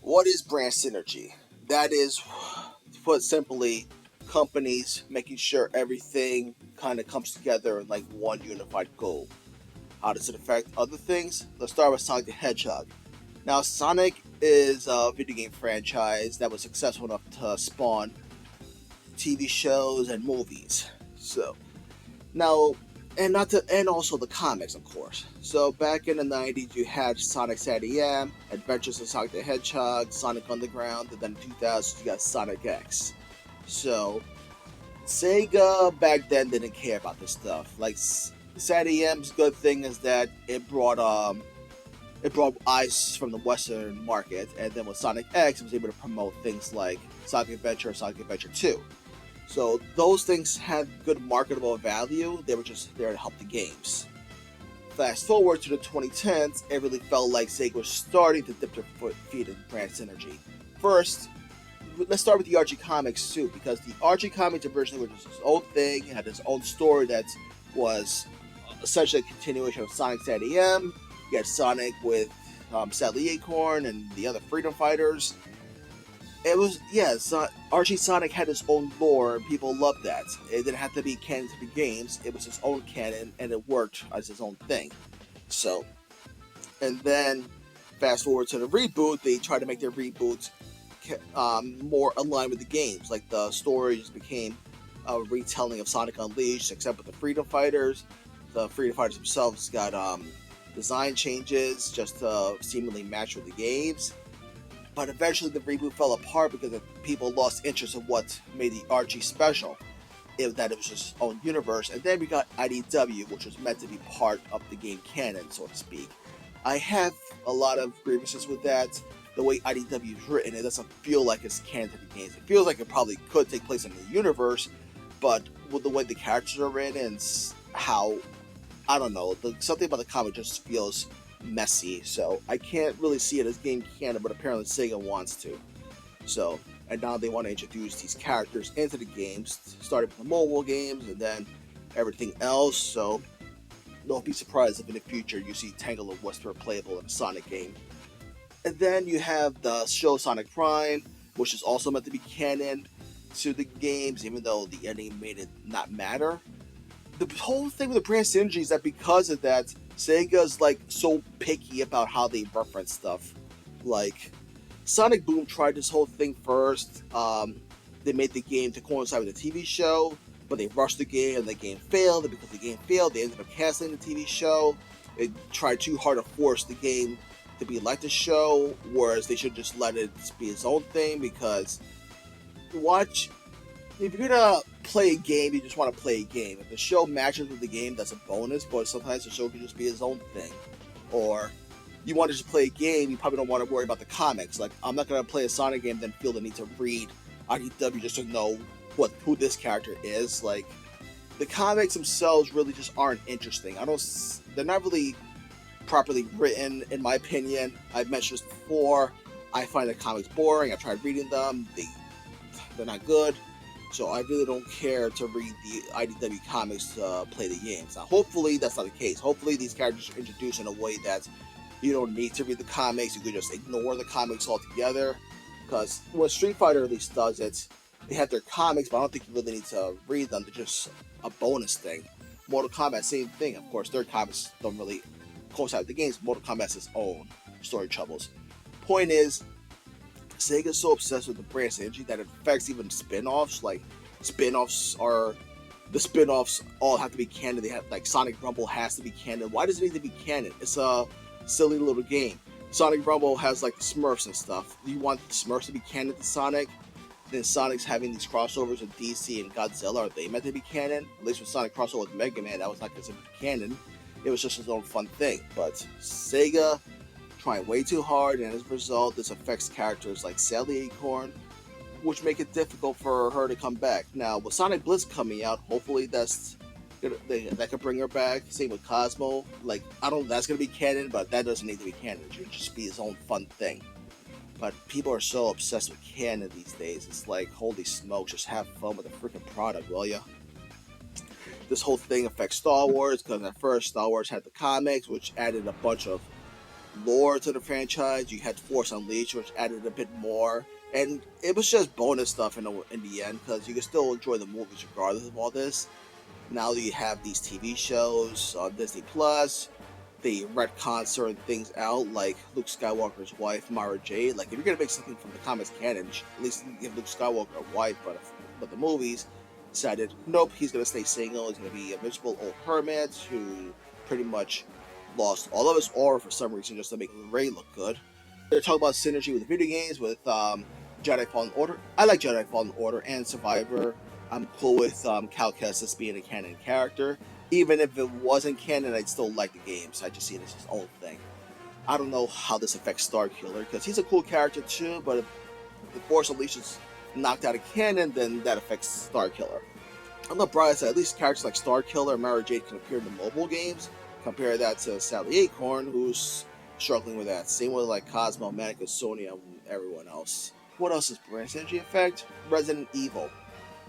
What is brand synergy? That is, put simply, companies making sure everything kind of comes together in like one unified goal. How does it affect other things? Let's start with Sonic the Hedgehog. Now, Sonic is a video game franchise that was successful enough to spawn TV shows and movies. So, now, and also the comics, of course. So back in the 90s, you had Sonic SATM, Adventures of Sonic the Hedgehog, Sonic Underground, and then in 2000s, you got Sonic X. So Sega back then didn't care about this stuff. Like SATM's good thing is that it brought eyes from the Western market, and then with Sonic X, it was able to promote things like Sonic Adventure, Sonic Adventure 2. So those things had good marketable value. They were just there to help the games. Fast forward to the 2010s, it really felt like Sega was starting to dip their feet in brand synergy. First, let's start with the Archie Comics too, because the Archie Comics originally was its own thing, it had its own story that was essentially a continuation of Sonic's ADM. You had Sonic with Sally Acorn and the other Freedom Fighters. It was, Archie Sonic had his own lore, and people loved that. It didn't have to be canon to the games, it was his own canon, and it worked as his own thing. So, and then, fast forward to the reboot, they tried to make their reboot more aligned with the games. Like, the stories became a retelling of Sonic Unleashed, except with the Freedom Fighters. The Freedom Fighters themselves got design changes just to seemingly match with the games. But eventually the reboot fell apart because people lost interest in what made the Archie special. That it was just its own universe. And then we got IDW, which was meant to be part of the game canon, so to speak. I have a lot of grievances with that. The way IDW is written, it doesn't feel like it's canon to the games. It feels like it probably could take place in the universe, but with the way the characters are written and how, I don't know, something about the comic just feels messy, so I can't really see it as game canon, but apparently Sega wants to. So, and now they want to introduce these characters into the games, starting with the mobile games and then everything else, so don't be surprised if in the future you see Tangle and Whisper playable in a Sonic game. And then you have the show Sonic Prime, which is also meant to be canon to the games, even though the ending made it not matter. The whole thing with the brand synergy is that because of that, Sega's like so picky about how they reference stuff. Like, Sonic Boom tried this whole thing first. They made the game to coincide with the TV show, but they rushed the game and the game failed. And because the game failed, they ended up canceling the TV show. They tried too hard to force the game to be like the show, whereas they should just let it be its own thing. Because if you're gonna play a game, you just want to play a game. If the show matches with the game, that's a bonus, but sometimes the show can just be its own thing. Or you want to just play a game, you probably don't want to worry about the comics. Like, I'm not gonna play a Sonic game, then feel the need to read IDW just to know who this character is. Like, the comics themselves really just aren't interesting. They're not really properly written, in my opinion. I've mentioned this before. I find the comics boring. I've tried reading them. They're not good. So I really don't care to read the IDW comics to play the games. Now, hopefully that's not the case. Hopefully these characters are introduced in a way that you don't need to read the comics. You could just ignore the comics altogether. Because when Street Fighter at least does it, they have their comics, but I don't think you really need to read them. They're just a bonus thing. Mortal Kombat, same thing. Of course, their comics don't really coincide with the games. Mortal Kombat has its own story troubles. Point is, Sega's so obsessed with the brand synergy that it affects even spin-offs. Like, the spin-offs all have to be canon. They have, like, Sonic Rumble has to be canon. Why does it need to be canon? It's a silly little game. Sonic Rumble has, like, the Smurfs and stuff. Do you want the Smurfs to be canon to Sonic? Then Sonic's having these crossovers with DC and Godzilla. Are they meant to be canon? At least with Sonic crossover with Mega Man, that was not considered canon. It was just his own fun thing. But Sega trying way too hard, and as a result, this affects characters like Sally Acorn, which make it difficult for her to come back. Now, with Sonic Bliss coming out, hopefully that could bring her back. Same with Cosmo. Like, that's gonna be canon, but that doesn't need to be canon. It should just be his own fun thing. But people are so obsessed with canon these days. It's like, holy smokes, just have fun with the freaking product, will ya? This whole thing affects Star Wars, because at first Star Wars had the comics, which added a bunch of lore to the franchise. You had Force Unleashed, which added a bit more, and it was just bonus stuff in the end because you could still enjoy the movies regardless of all this. Now that you have these TV shows on Disney Plus, they retcon certain things out, like Luke Skywalker's wife, Mara Jade. Like, if you're gonna make something from the comics canon, at least give Luke Skywalker a wife, but the movies decided, nope, he's gonna stay single. He's gonna be a miserable old hermit who pretty much lost all of his aura for some reason just to make Rey look good. They're talking about synergy with video games, with Jedi Fallen Order. I like Jedi Fallen Order and Survivor. I'm cool with Cal Kestis being a canon character. Even if it wasn't canon, I'd still like the games. I just see it as his own thing. I don't know how this affects Starkiller, because he's a cool character too, but if the Force Unleashed is knocked out of canon, then that affects Starkiller. On the bright side, at least characters like Starkiller and Mara Jade can appear in the mobile games. Compare that to Sally Acorn, who's struggling with that. Same with like Cosmo, Manica, Sonya, and everyone else. What else is brand synergy effect? Resident Evil.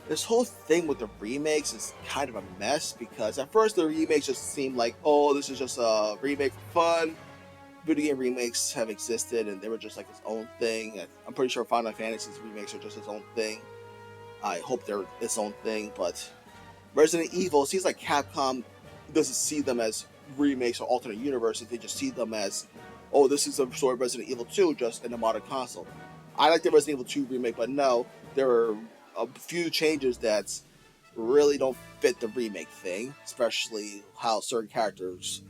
This whole thing with the remakes is kind of a mess because at first the remakes just seemed like, oh, this is just a remake for fun. Video game remakes have existed and they were just like its own thing. I'm pretty sure Final Fantasy's remakes are just its own thing. I hope they're its own thing, but Resident Evil seems like Capcom doesn't see them as remakes or alternate universes. They just see them as, oh, this is a story of Resident Evil 2 just in a modern console. I like the Resident Evil 2 remake, but no, there are a few changes that really don't fit the remake thing, especially how certain events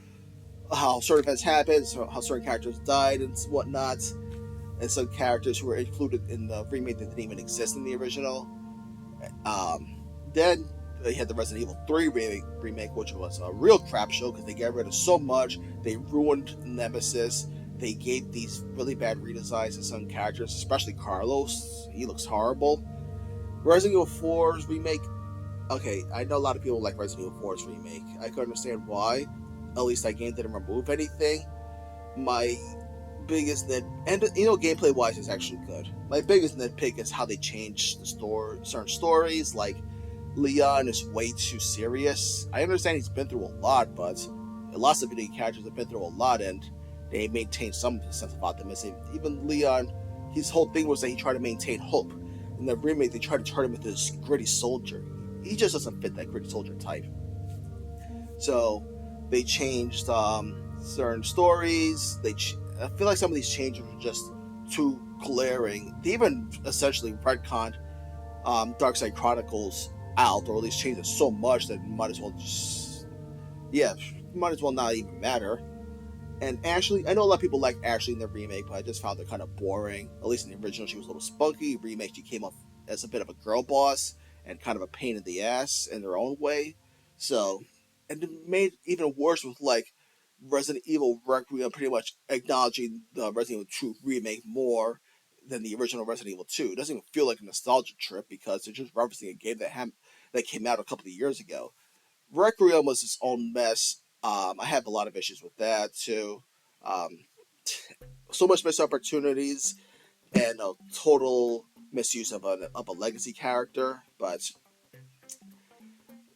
happened, how certain characters died and whatnot, and some characters who were included in the remake that didn't even exist in the original. Then they had the Resident Evil 3 remake, which was a real crap show because they got rid of so much. They ruined Nemesis. They gave these really bad redesigns to some characters, especially Carlos. He looks horrible. Resident Evil 4's remake, okay, I know a lot of people like Resident Evil 4's remake. I can understand why. At least that game didn't remove anything. My biggest gameplay wise is actually good. My biggest nitpick is how they changed certain stories. Like, Leon is way too serious. I understand he's been through a lot, but lots of video characters have been through a lot, and they maintain some sense of optimism. Even Leon, his whole thing was that he tried to maintain hope. In the remake, they tried to turn him into this gritty soldier. He just doesn't fit that gritty soldier type. So they changed certain stories. I feel like some of these changes were just too glaring. They even essentially retconned Darkside Chronicles out, or at least changed it so much that it might as well not even matter. And Ashley, I know a lot of people like Ashley in the remake, but I just found her kind of boring. At least in the original, she was a little spunky. Remake, she came off as a bit of a girl boss and kind of a pain in the ass in her own way. So, and it made it even worse with like Resident Evil Requiem pretty much acknowledging the Resident Evil 2 remake more than the original Resident Evil 2. It doesn't even feel like a nostalgia trip because they're just referencing a game that came out a couple of years ago. Requiem was its own mess. I have a lot of issues with that too. Um, so much missed opportunities and a total misuse of a legacy character. But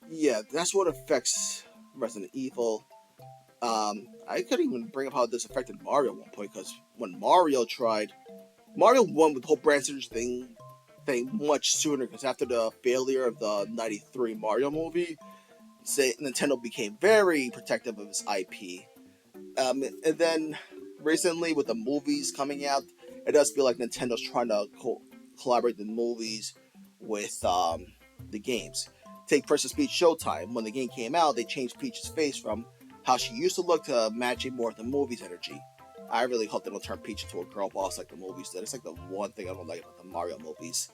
yeah, that's what affects Resident Evil. I couldn't even bring up how this affected Mario at one point because when Mario won with the whole brand synergy thing much sooner because after the failure of the '93 Mario movie, Nintendo became very protective of its IP. And then recently with the movies coming out, it does feel like Nintendo's trying to collaborate the movies with the games. Take Princess Peach Showtime. When the game came out, they changed Peach's face from how she used to look to matching more of the movie's energy. I really hope they don't turn Peach into a girl boss like the movies did. It's like the one thing I don't like about the Mario movies.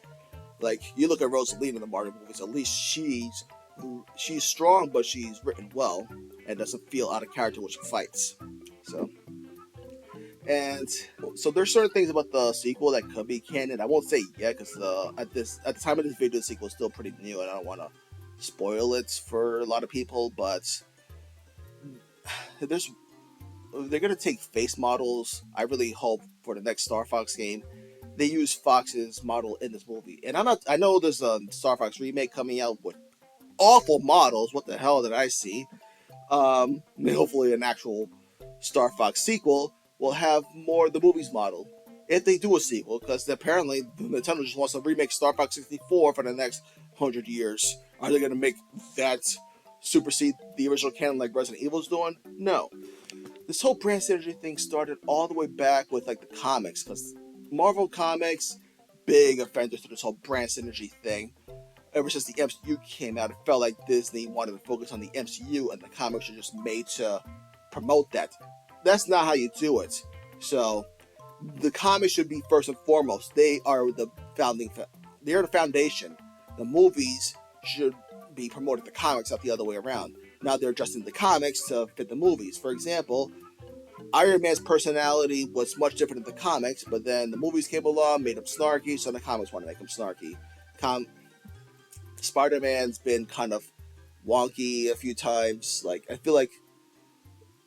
Like, you look at Rosalina in the Mario movies, at least she's strong, but she's written well and doesn't feel out of character when she fights. So there's certain things about the sequel that could be canon. I won't say yet because at the time of this video, the sequel is still pretty new, and I don't want to spoil it for a lot of people. But they're gonna take face models. I really hope for the next Star Fox game they use Fox's model in this movie. And I know there's a Star Fox remake coming out with awful models. What the hell did I see? Hopefully an actual Star Fox sequel. will have more of the movies model if they do a sequel, because apparently Nintendo just wants to remake Star Fox 64 for the next 100 years. Are they going to make that supersede the original canon like Resident Evil's doing? No. This whole brand synergy thing started all the way back with like the comics, because Marvel Comics, big offenders to this whole brand synergy thing. Ever since the MCU came out, it felt like Disney wanted to focus on the MCU, and the comics are just made to promote that. That's not how you do it. So the comics should be first and foremost. They are the founding. They are the foundation. The movies should be promoted the comics, not the other way around. Now they're adjusting the comics to fit the movies. For example, Iron Man's personality was much different in the comics, but then the movies came along, made him snarky, so the comics want to make him snarky. Spider-Man's been kind of wonky a few times. Like, I feel like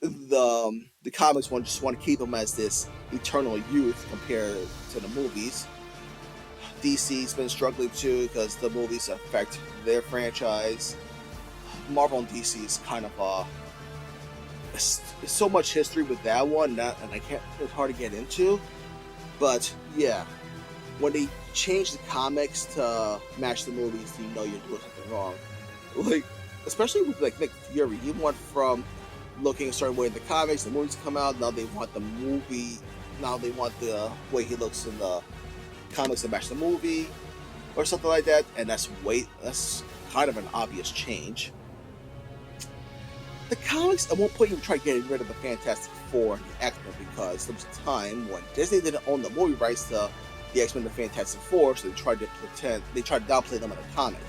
the comics just want to keep him as this eternal youth compared to the movies. DC's been struggling too because the movies affect their franchise. Marvel and DC is kind of so much history with that one, and I can't. It's hard to get into. But yeah, when they change the comics to match the movies, you know you're doing something wrong. Like, especially with like Nick Fury, he went from looking a certain way in the comics, the movies come out, now they want the movie, now they want the way he looks in the comics to match the movie, or something like that, and that's kind of an obvious change. The comics at one point even tried getting rid of the Fantastic Four and the X-Men because there was a time when Disney didn't own the movie rights to the X-Men and the Fantastic Four, so they tried to downplay them in the comics.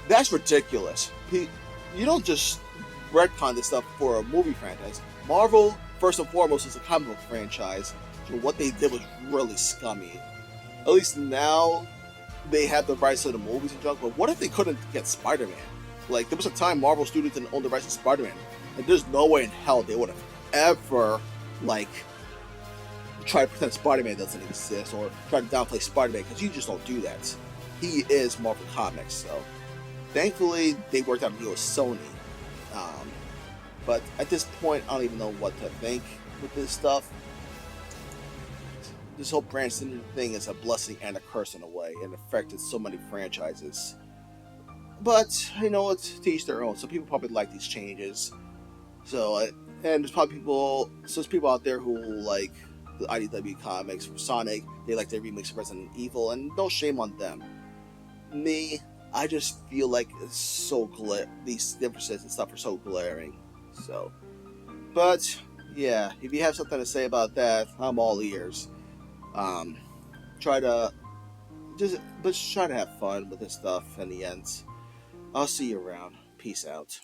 That's ridiculous. You don't just retcon this stuff for a movie franchise. Marvel, first and foremost, is a comic book franchise, so what they did was really scummy. At least now they have the rights to the movies and junk, but what if they couldn't get Spider-Man? Like, there was a time Marvel Studios didn't own the rights to Spider-Man, and there's no way in hell they would have ever, like, tried to pretend Spider-Man doesn't exist, or try to downplay Spider-Man, because you just don't do that. He is Marvel Comics, so thankfully they worked out a deal with Sony. But at this point, I don't even know what to think with this stuff. This whole brand synergy thing is a blessing and a curse in a way. It affected so many franchises. But, you know, it's to each their own. Some people probably like these changes. So, and there's probably people out there who like the IDW comics from Sonic. They like their remix of Resident Evil, and no shame on them. Me, I just feel like it's so these differences and stuff are so glaring. So, but yeah, if you have something to say about that, I'm all ears. Try to just try to have fun with this stuff in the end. I'll see you around. Peace out.